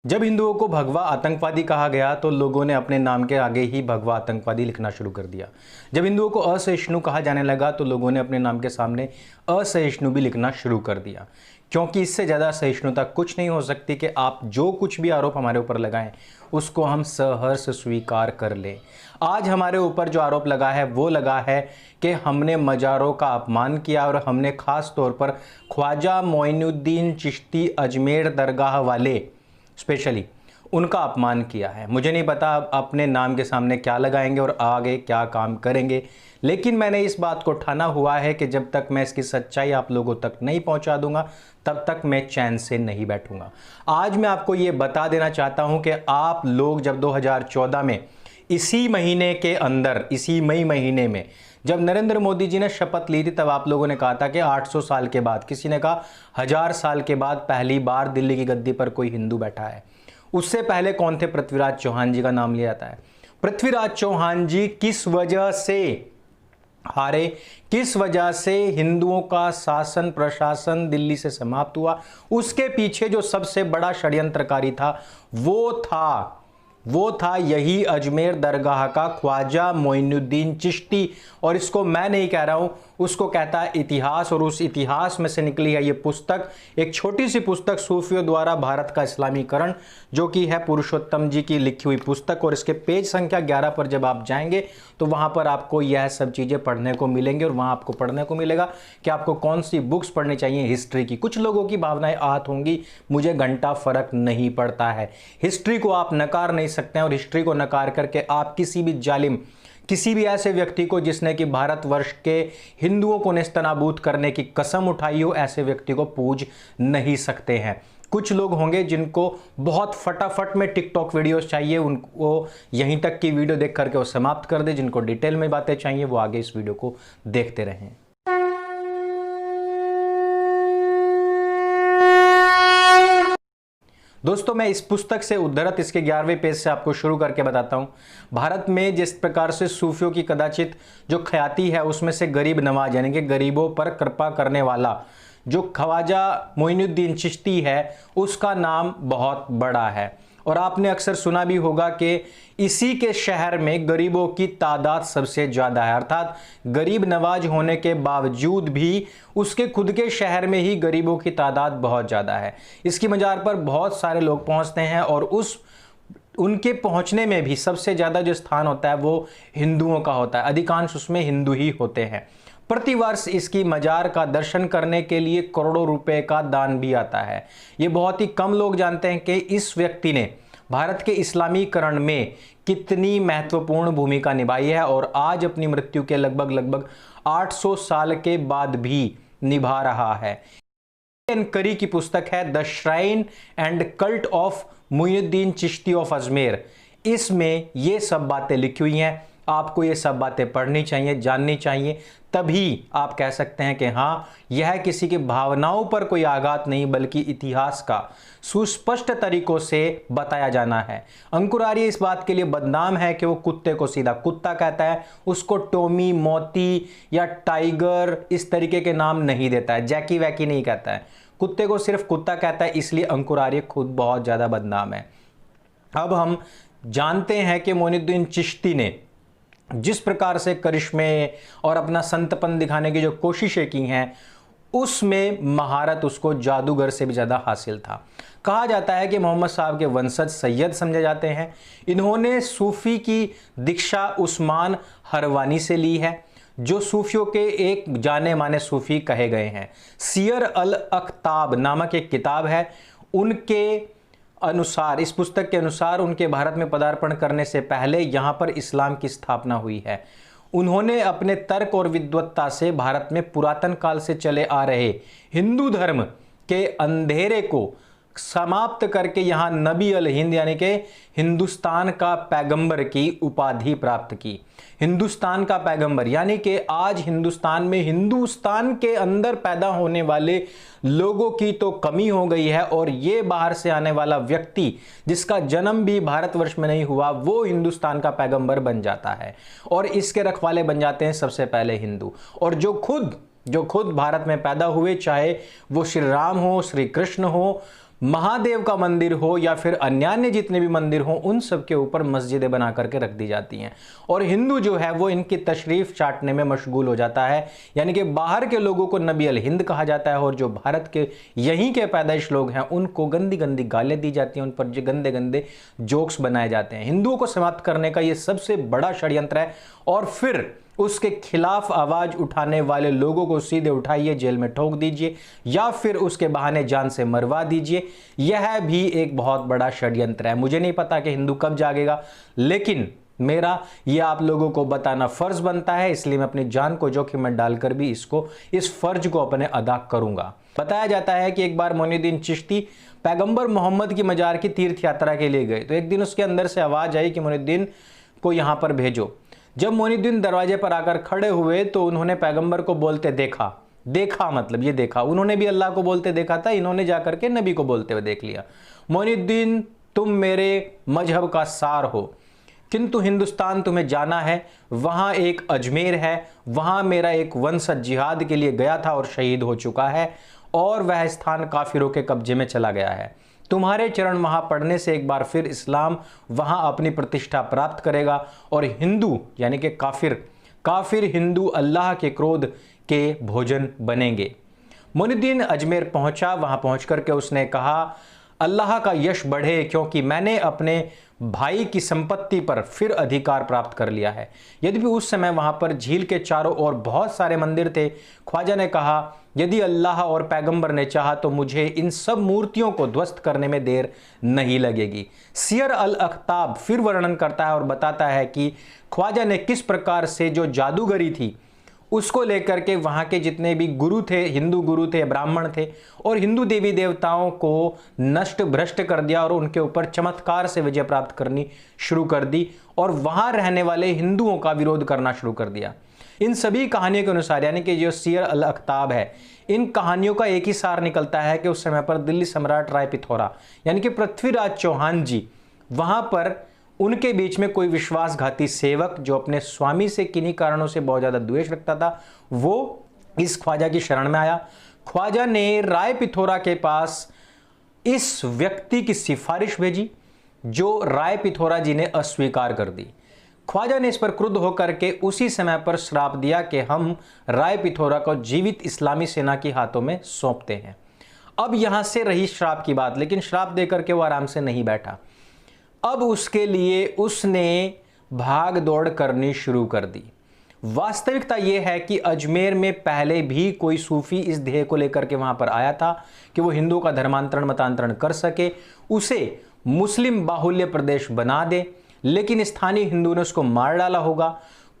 जब हिंदुओं को भगवा आतंकवादी कहा गया तो लोगों ने अपने नाम के आगे ही भगवा आतंकवादी लिखना शुरू कर दिया। जब हिंदुओं को असहिष्णु कहा जाने लगा तो लोगों ने अपने नाम के सामने असहिष्णु भी लिखना शुरू कर दिया, क्योंकि इससे ज़्यादा सहिष्णुता कुछ नहीं हो सकती कि आप जो कुछ भी आरोप हमारे ऊपर लगाएं उसको हम सहर्ष स्वीकार कर लें। आज हमारे ऊपर जो आरोप लगा है वो लगा है कि हमने मज़ारों का अपमान किया और हमने ख़ास तौर पर ख्वाजा मोइनुद्दीन चिश्ती अजमेर दरगाह वाले स्पेशली उनका अपमान किया है। मुझे नहीं पता अपने नाम के सामने क्या लगाएंगे और आगे क्या काम करेंगे, लेकिन मैंने इस बात को ठाना हुआ है कि जब तक मैं इसकी सच्चाई आप लोगों तक नहीं पहुंचा दूंगा तब तक मैं चैन से नहीं बैठूंगा। आज मैं आपको ये बता देना चाहता हूं कि आप लोग जब 2014 में इसी महीने के अंदर, इसी मई महीने में जब नरेंद्र मोदी जी ने शपथ ली थी, तब आप लोगों ने कहा था कि 800 साल के बाद, किसी ने कहा 1000 साल के बाद पहली बार दिल्ली की गद्दी पर कोई हिंदू बैठा है। उससे पहले कौन थे? पृथ्वीराज चौहान जी का नाम लिया जाता है। पृथ्वीराज चौहान जी किस वजह से हारे, किस वजह से हिंदुओं का शासन प्रशासन दिल्ली से समाप्त हुआ, उसके पीछे जो सबसे बड़ा षड्यंत्रकारी था वो था यही अजमेर दरगाह का ख्वाजा मोइनुद्दीन चिश्ती। और इसको मैं नहीं कह रहा हूं, उसको कहता है इतिहास। और उस इतिहास में से निकली है ये पुस्तक, एक छोटी सी पुस्तक सूफियों द्वारा भारत का इस्लामीकरण, जो कि है पुरुषोत्तम जी की लिखी हुई पुस्तक। और इसके पेज संख्या 11 पर जब आप जाएंगे तो वहां पर आपको यह सब चीज़ें पढ़ने को मिलेंगी। और वहां आपको पढ़ने को मिलेगा कि आपको कौन सी बुक्स पढ़नी चाहिए हिस्ट्री की। कुछ लोगों की भावनाएं आहत होंगी, मुझे घंटा फर्क नहीं पड़ता है। हिस्ट्री को आप नकार नहीं सकते हैं, और हिस्ट्री को नकार करके आप किसी भी जालिम, किसी भी ऐसे व्यक्ति को जिसने कि भारतवर्ष के हिंदुओं को नेस्तनाबूद करने की कसम उठाई हो, ऐसे व्यक्ति को पूज नहीं सकते हैं। कुछ लोग होंगे जिनको बहुत फटाफट में टिकटॉक वीडियोस चाहिए, उनको यहीं तक की वीडियो देख करके वो समाप्त कर दे। जिनको डिटेल में बातें चाहिए वो आगे इस वीडियो को देखते रहें। दोस्तों, मैं इस पुस्तक से उद्धृत इसके 11वें पेज से आपको शुरू करके बताता हूं। भारत में जिस प्रकार से सूफियों की कदाचित जो ख्याति है, उसमें से गरीब नवाज यानी कि गरीबों पर कृपा करने वाला जो ख्वाजा मोइनुद्दीन चिश्ती है, उसका नाम बहुत बड़ा है। और आपने अक्सर सुना भी होगा कि इसी के शहर में गरीबों की तादाद सबसे ज़्यादा है, अर्थात गरीब नवाज होने के बावजूद भी उसके खुद के शहर में ही गरीबों की तादाद बहुत ज़्यादा है। इसकी मज़ार पर बहुत सारे लोग पहुंचते हैं और उनके पहुंचने में भी सबसे ज़्यादा जो स्थान होता है वो हिंदुओं का होता है, अधिकांश उसमें हिंदू ही होते हैं। प्रतिवर्ष इसकी मजार का दर्शन करने के लिए करोड़ों रुपए का दान भी आता है। ये बहुत ही कम लोग जानते हैं कि इस व्यक्ति ने भारत के इस्लामीकरण में कितनी महत्वपूर्ण भूमिका निभाई है, और आज अपनी मृत्यु के लगभग 800 साल के बाद भी निभा रहा है। करी की पुस्तक है the shrine and cult of Moinuddin Chishti of Ajmer. इसमें ये सब बातें लिखी हुई हैं। आपको ये सब बातें पढ़नी चाहिए, जाननी चाहिए, तभी आप कह सकते हैं कि हाँ, यह किसी की भावनाओं पर कोई आघात नहीं बल्कि इतिहास का सुस्पष्ट तरीकों से बताया जाना है। अंकुर आर्य इस बात के लिए बदनाम है कि वो कुत्ते को सीधा कुत्ता कहता है, उसको टॉमी, मोती या टाइगर इस तरीके के नाम नहीं देता है, जैकी वैकी नहीं कहता है, कुत्ते को सिर्फ कुत्ता कहता है। इसलिए अंकुर आर्य खुद बहुत ज़्यादा बदनाम है। अब हम जानते हैं कि मोइनुद्दीन चिश्ती ने जिस प्रकार से करिश्मे और अपना संतपन दिखाने की जो कोशिशें की हैं, उसमें महारत उसको जादूगर से भी ज़्यादा हासिल था। कहा जाता है कि मोहम्मद साहब के वंशज सैयद समझे जाते हैं। इन्होंने सूफ़ी की दीक्षा उस्मान हरवानी से ली है, जो सूफियों के एक जाने माने सूफी कहे गए हैं। सियर अल अख्ताब नामक एक किताब है। उनके अनुसार, इस पुस्तक के अनुसार, उनके भारत में पदार्पण करने से पहले यहाँ पर इस्लाम की स्थापना हुई है। उन्होंने अपने तर्क और विद्वत्ता से भारत में पुरातन काल से चले आ रहे हिंदू धर्म के अंधेरे को समाप्त करके यहाँ नबी अल हिंद यानी कि हिंदुस्तान का पैगंबर की उपाधि प्राप्त की। हिंदुस्तान का पैगंबर यानी कि आज हिंदुस्तान में, हिंदुस्तान के अंदर पैदा होने वाले लोगों की तो कमी हो गई है, और ये बाहर से आने वाला व्यक्ति जिसका जन्म भी भारतवर्ष में नहीं हुआ, वो हिंदुस्तान का पैगंबर बन जाता है। और इसके रखवाले बन जाते हैं सबसे पहले हिंदू। और जो खुद भारत में पैदा हुए, चाहे वो श्री राम हो, श्री कृष्ण हो, महादेव का मंदिर हो या फिर अन्यान्य जितने भी मंदिर हो, उन सब के ऊपर मस्जिदें बना करके रख दी जाती हैं और हिंदू जो है वो इनकी तशरीफ चाटने में मशगूल हो जाता है। यानी कि बाहर के लोगों को नबी अल हिंद कहा जाता है और जो भारत के यहीं के पैदाइश लोग हैं उनको गंदी गंदी गालें दी जाती हैं, उन पर जो गंदे गंदे जोक्स बनाए जाते हैं। हिंदुओं को समाप्त करने का ये सबसे बड़ा षड्यंत्र है और फिर उसके खिलाफ आवाज उठाने वाले लोगों को सीधे उठाइए, जेल में ठोक दीजिए या फिर उसके बहाने जान से मरवा दीजिए। यह भी एक बहुत बड़ा षड्यंत्र है। मुझे नहीं पता कि हिंदू कब जागेगा, लेकिन मेरा यह आप लोगों को बताना फर्ज बनता है, इसलिए मैं अपनी जान को जोखिम में डालकर भी इस फर्ज को अपने अदा करूंगा। बताया जाता है कि एक बार मोइनुद्दीन चिश्ती पैगंबर मोहम्मद की मजार की तीर्थ यात्रा के लिए गए, तो एक दिन उसके अंदर से आवाज आई कि मोइनुद्दीन को यहां पर भेजो। जब मोइनुद्दीन दरवाजे पर आकर खड़े हुए तो उन्होंने पैगंबर को बोलते देखा मतलब ये देखा, उन्होंने भी अल्लाह को बोलते देखा था, इन्होंने जाकर के नबी को बोलते हुए देख लिया। मोइनुद्दीन तुम मेरे मजहब का सार हो, किंतु हिंदुस्तान तुम्हें जाना है, वहां एक अजमेर है, वहां मेरा एक वंशज जिहाद के लिए गया था और शहीद हो चुका है और वह स्थान काफिरों के कब्जे में चला गया है। तुम्हारे चरण वहां पढ़ने से एक बार फिर इस्लाम वहां अपनी प्रतिष्ठा प्राप्त करेगा और हिंदू यानी कि काफिर हिंदू अल्लाह के क्रोध के भोजन बनेंगे। मोइनुद्दीन अजमेर पहुंचा, वहां पहुंच करके उसने कहा अल्लाह का यश बढ़े, क्योंकि मैंने अपने भाई की संपत्ति पर फिर अधिकार प्राप्त कर लिया है। यद्यपि उस समय वहां पर झील के चारों ओर बहुत सारे मंदिर थे। ख्वाजा ने कहा यदि अल्लाह और पैगंबर ने चाहा तो मुझे इन सब मूर्तियों को ध्वस्त करने में देर नहीं लगेगी। सियर अल अख्ताब फिर वर्णन करता है और बताता है कि ख्वाजा ने किस प्रकार से जो जादूगरी थी उसको लेकर के वहां के जितने भी गुरु थे, हिंदू गुरु थे, ब्राह्मण थे, और हिंदू देवी देवताओं को नष्ट भ्रष्ट कर दिया और उनके ऊपर चमत्कार से विजय प्राप्त करनी शुरू कर दी और वहां रहने वाले हिंदुओं का विरोध करना शुरू कर दिया। इन सभी कहानियों के अनुसार यानी कि जो सियर अल अख्ताब है, इन कहानियों का एक ही सार निकलता है कि उस समय पर दिल्ली सम्राट राय पिथौरा यानी कि पृथ्वीराज चौहान जी, वहां पर उनके बीच में कोई विश्वासघाती सेवक जो अपने स्वामी से किन्हीं कारणों से बहुत ज्यादा द्वेष रखता था, वो इस ख्वाजा की शरण में आया। ख्वाजा ने राय पिथौरा के पास इस व्यक्ति की सिफारिश भेजी जो राय पिथौरा जी ने अस्वीकार कर दी। ख्वाजा ने इस पर क्रुद्ध होकर के उसी समय पर श्राप दिया कि हम राय पिथौरा को जीवित इस्लामी सेना के हाथों में सौंपते हैं। अब यहां से रही श्राप की बात, लेकिन श्राप देकर के वो आराम से नहीं बैठा। अब उसके लिए उसने भाग दौड़ करनी शुरू कर दी। वास्तविकता यह है कि अजमेर में पहले भी कोई सूफी इस ध्येय को लेकर के वहां पर आया था कि वो हिंदुओं का धर्मांतरण मतांतरण कर सके, उसे मुस्लिम बाहुल्य प्रदेश बना दे, लेकिन स्थानीय हिंदुओं ने उसको मार डाला होगा।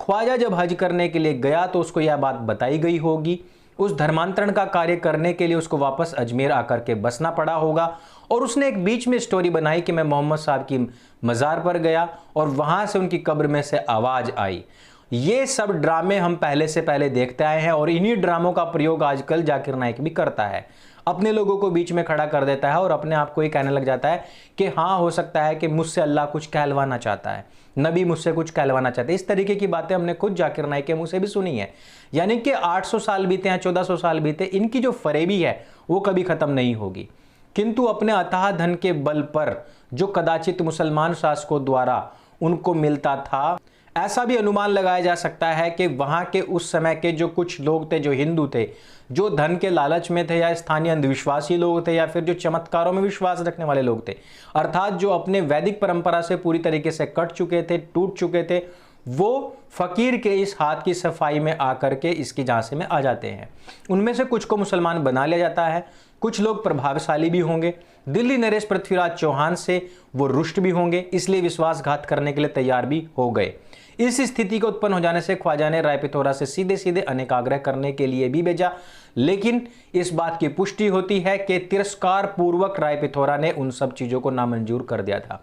ख्वाजा जब हज करने के लिए गया तो उसको यह बात बताई गई होगी, उस धर्मांतरण का कार्य करने के लिए उसको वापस अजमेर आकर के बसना पड़ा होगा और उसने एक बीच में स्टोरी बनाई कि मैं मोहम्मद साहब की मज़ार पर गया और वहां से उनकी कब्र में से आवाज आई। ये सब ड्रामे हम पहले से पहले देखते आए हैं और इन्हीं ड्रामों का प्रयोग आजकल जाकिर नाइक भी करता है। अपने लोगों को बीच में खड़ा कर देता है और अपने आप को ही कहने लग जाता है कि हाँ हो सकता है कि मुझसे अल्लाह कुछ कहलवाना चाहता है, नबी मुझसे कुछ कहलवाना चाहते हैं। इस तरीके की बातें हमने खुद जाकिर नाइक के मुंह से भी सुनी है। यानी कि 800 साल बीते हैं, 1400 साल बीते, इनकी जो फरेबी है वो कभी खत्म नहीं होगी। किंतु अपने अथाह धन के बल पर जो कदाचित मुसलमान शासकों द्वारा उनको मिलता था, ऐसा भी अनुमान लगाया जा सकता है कि वहां के उस समय के जो कुछ लोग थे, जो हिंदू थे, जो धन के लालच में थे या स्थानीय अंधविश्वासी लोग थे या फिर जो चमत्कारों में विश्वास रखने वाले लोग थे, अर्थात जो अपने वैदिक परंपरा से पूरी तरीके से कट चुके थे, टूट चुके थे, वो फकीर के इस हाथ की सफाई में आकर के इसकी झांसे में आ जाते हैं। उनमें से कुछ को मुसलमान बना लिया जाता है, कुछ लोग प्रभावशाली भी होंगे। दिल्ली नरेश पृथ्वीराज चौहान से वो रुष्ट भी होंगे, इसलिए विश्वासघात करने के लिए तैयार भी हो गए। इस स्थिति को उत्पन्न हो जाने से ख्वाजा ने राय पिथौरा से सीधे सीधे अनेक आग्रह करने के लिए भी भेजा, लेकिन इस बात की पुष्टि होती है कि तिरस्कार पूर्वक राय पिथौरा ने उन सब चीजों को नामंजूर कर दिया था।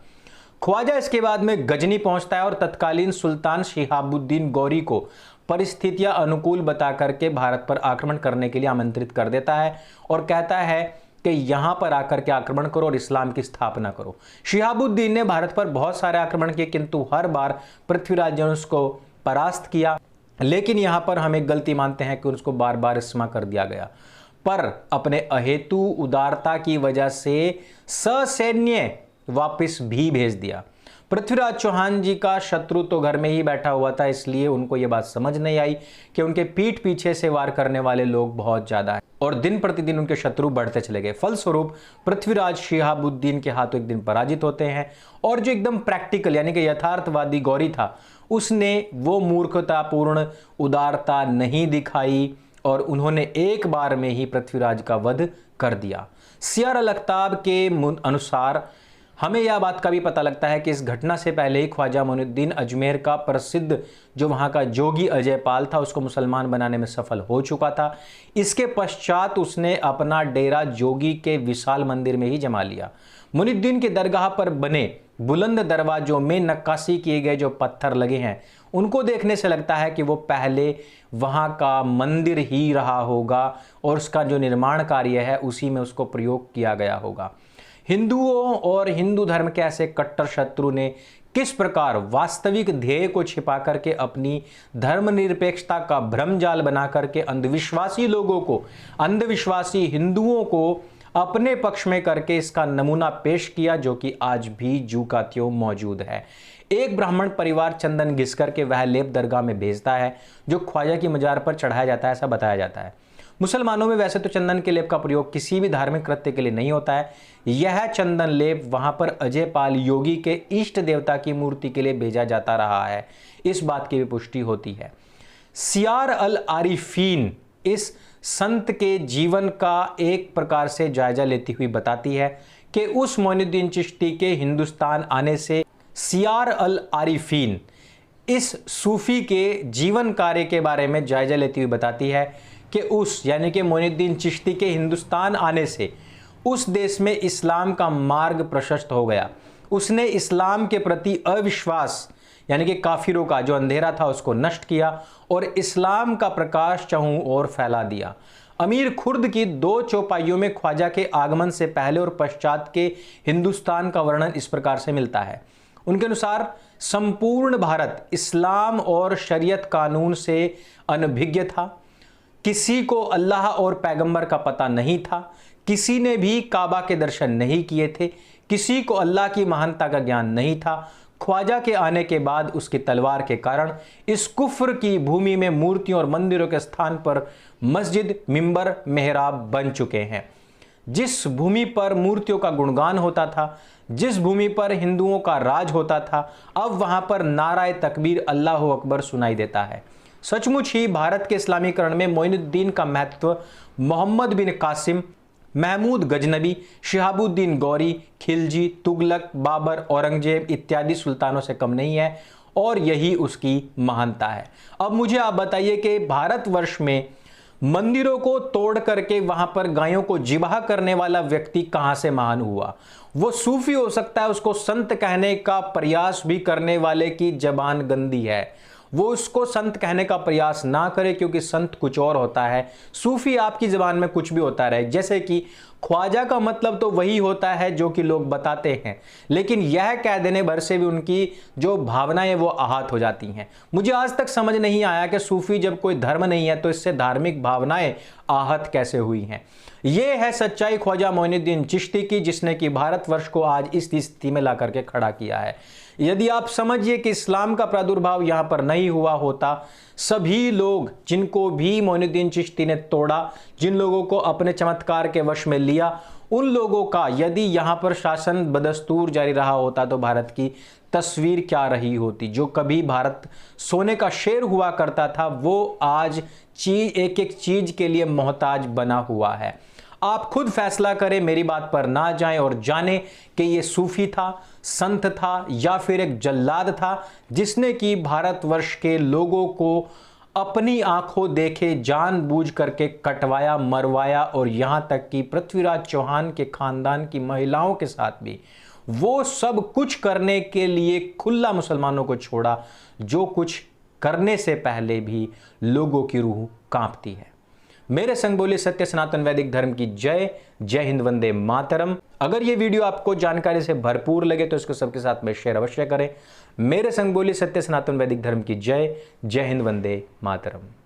ख्वाजा इसके बाद में गजनी पहुंचता है और तत्कालीन सुल्तान शिहाबुद्दीन गौरी को परिस्थितियां अनुकूल बता करके भारत पर आक्रमण करने के लिए आमंत्रित कर देता है और कहता है कि यहां पर आकर के आक्रमण करो और इस्लाम की स्थापना करो। शिहाबुद्दीन ने भारत पर बहुत सारे आक्रमण किए, किंतु हर बार पृथ्वीराज ने उसको परास्त किया। लेकिन यहां पर हम एक गलती मानते हैं कि उसको बार बार इस्मा कर दिया गया। पर अपने अहेतु उदारता की वजह से ससैन्य वापस भी भेज दिया। पृथ्वीराज चौहान जी का शत्रु तो घर में ही बैठा हुआ था, इसलिए उनको यह बात समझ नहीं आई कि उनके पीठ पीछे से वार करने वाले लोग बहुत ज्यादा हैं और दिन प्रतिदिन उनके शत्रु बढ़ते चले गए। फलस्वरूप पृथ्वीराज शिहाबुद्दीन के हाथों एक दिन पराजित होते हैं और जो एकदम प्रैक्टिकल यानी कि यथार्थवादी गौरी था, उसने वो मूर्खतापूर्ण उदारता नहीं दिखाई और उन्होंने एक बार में ही पृथ्वीराज का वध कर दिया। सियार अल अख्ताब के अनुसार हमें यह बात का भी पता लगता है कि इस घटना से पहले ही ख्वाजा मोइनुद्दीन अजमेर का प्रसिद्ध जो वहां का जोगी अजयपाल था, उसको मुसलमान बनाने में सफल हो चुका था। इसके पश्चात उसने अपना डेरा जोगी के विशाल मंदिर में ही जमा लिया। मोइनुद्दीन के दरगाह पर बने बुलंद दरवाजों में नक्काशी किए गए जो पत्थर लगे हैं, उनको देखने से लगता है कि वो पहले वहां का मंदिर ही रहा होगा और उसका जो निर्माण कार्य है उसी में उसको प्रयोग किया गया होगा। हिंदुओं और हिंदू धर्म के ऐसे कट्टर शत्रु ने किस प्रकार वास्तविक ध्येय को छिपा करके अपनी धर्मनिरपेक्षता का भ्रमजाल बना करके अंधविश्वासी लोगों को, अंधविश्वासी हिंदुओं को अपने पक्ष में करके इसका नमूना पेश किया, जो कि आज भी जू का त्यों मौजूद है। एक ब्राह्मण परिवार चंदन घिस करके वह लेप दरगाह में भेजता है जो ख्वाजा की मजार पर चढ़ाया जाता है, ऐसा बताया जाता है। मुसलमानों में वैसे तो चंदन के लेप का प्रयोग किसी भी धार्मिक कृत्य के लिए नहीं होता है। यह चंदन लेप वहां पर अजयपाल योगी के इष्ट देवता की मूर्ति के लिए भेजा जाता रहा है, इस बात की भी पुष्टि होती है। सियार अल आरिफीन इस संत के जीवन का एक प्रकार से जायजा लेती हुई बताती है कि उस मोइनुद्दीन चिश्ती के हिंदुस्तान आने से सियार अल आरिफीन इस सूफी के जीवन कार्य के बारे में जायजा लेती हुई बताती है कि उस यानी कि मोइनुद्दीन चिश्ती के हिंदुस्तान आने से उस देश में इस्लाम का मार्ग प्रशस्त हो गया। उसने इस्लाम के प्रति अविश्वास यानी कि काफिरों का जो अंधेरा था उसको नष्ट किया और इस्लाम का प्रकाश चाहूं और फैला दिया। अमीर खुर्द की 2 चौपाइयों में ख्वाजा के आगमन से पहले और पश्चात के हिंदुस्तान का वर्णन इस प्रकार से मिलता है। उनके अनुसार संपूर्ण भारत इस्लाम और शरीयत कानून से अनभिज्ञ था। किसी को अल्लाह और पैगंबर का पता नहीं था, किसी ने भी काबा के दर्शन नहीं किए थे, किसी को अल्लाह की महानता का ज्ञान नहीं था। ख्वाजा के आने के बाद उसकी तलवार के कारण इस कुफ्र की भूमि में मूर्तियों और मंदिरों के स्थान पर मस्जिद, मिंबर, मेहराब बन चुके हैं। जिस भूमि पर मूर्तियों का गुणगान होता था, जिस भूमि पर हिंदुओं का राज होता था, अब वहां पर नाराए तकबीर अल्लाहु अकबर सुनाई देता है। सचमुच ही भारत के इस्लामीकरण में मोइनुद्दीन का महत्व मोहम्मद बिन कासिम, महमूद गजनबी, शिहाबुद्दीन गौरी, खिलजी, तुगलक, बाबर, औरंगजेब इत्यादि सुल्तानों से कम नहीं है और यही उसकी महानता है। अब मुझे आप बताइए कि भारतवर्ष में मंदिरों को तोड़ करके वहां पर गायों को जिबाह करने वाला व्यक्ति कहां से महान हुआ? वो सूफी हो सकता है, उसको संत कहने का प्रयास भी करने वाले की जबान गंदी है, वो उसको संत कहने का प्रयास ना करे, क्योंकि संत कुछ और होता है, सूफी आपकी जबान में कुछ भी होता रहे। जैसे कि ख्वाजा का मतलब तो वही होता है जो कि लोग बताते हैं, लेकिन यह कह देने भर से भी उनकी जो भावनाएं वो आहत हो जाती हैं। मुझे आज तक समझ नहीं आया कि सूफी जब कोई धर्म नहीं है तो इससे धार्मिक भावनाएं आहत कैसे हुई हैं। यह है सच्चाई ख्वाजा मोइनुद्दीन चिश्ती की, जिसने कि भारतवर्ष को आज इस स्थिति में ला करके खड़ा किया है। यदि आप समझिए कि इस्लाम का प्रादुर्भाव यहां पर नहीं हुआ होता, सभी लोग जिनको भी मोइनुद्दीन चिश्ती ने तोड़ा, जिन लोगों को अपने चमत्कार के वश में लिया, उन लोगों का यदि यहां पर शासन बदस्तूर जारी रहा होता तो भारत की तस्वीर क्या रही होती। जो कभी भारत सोने का शेर हुआ करता था वो आज एक एक चीज के लिए मोहताज बना हुआ है। आप खुद फैसला करें, मेरी बात पर ना जाएं और जानें कि ये सूफी था, संत था या फिर एक जल्लाद था जिसने कि भारतवर्ष के लोगों को अपनी आंखों देखे जानबूझ करके कटवाया, मरवाया और यहां तक कि पृथ्वीराज चौहान के खानदान की महिलाओं के साथ भी वो सब कुछ करने के लिए खुला मुसलमानों को छोड़ा, जो कुछ करने से पहले भी लोगों की रूह कांपती है। मेरे संग बोले सत्य सनातन वैदिक धर्म की जय। जय हिंद, वंदे मातरम। अगर ये वीडियो आपको जानकारी से भरपूर लगे तो इसको सबके साथ में शेयर अवश्य करें। मेरे संग बोले सत्य सनातन वैदिक धर्म की जय। जय हिंद, वंदे मातरम।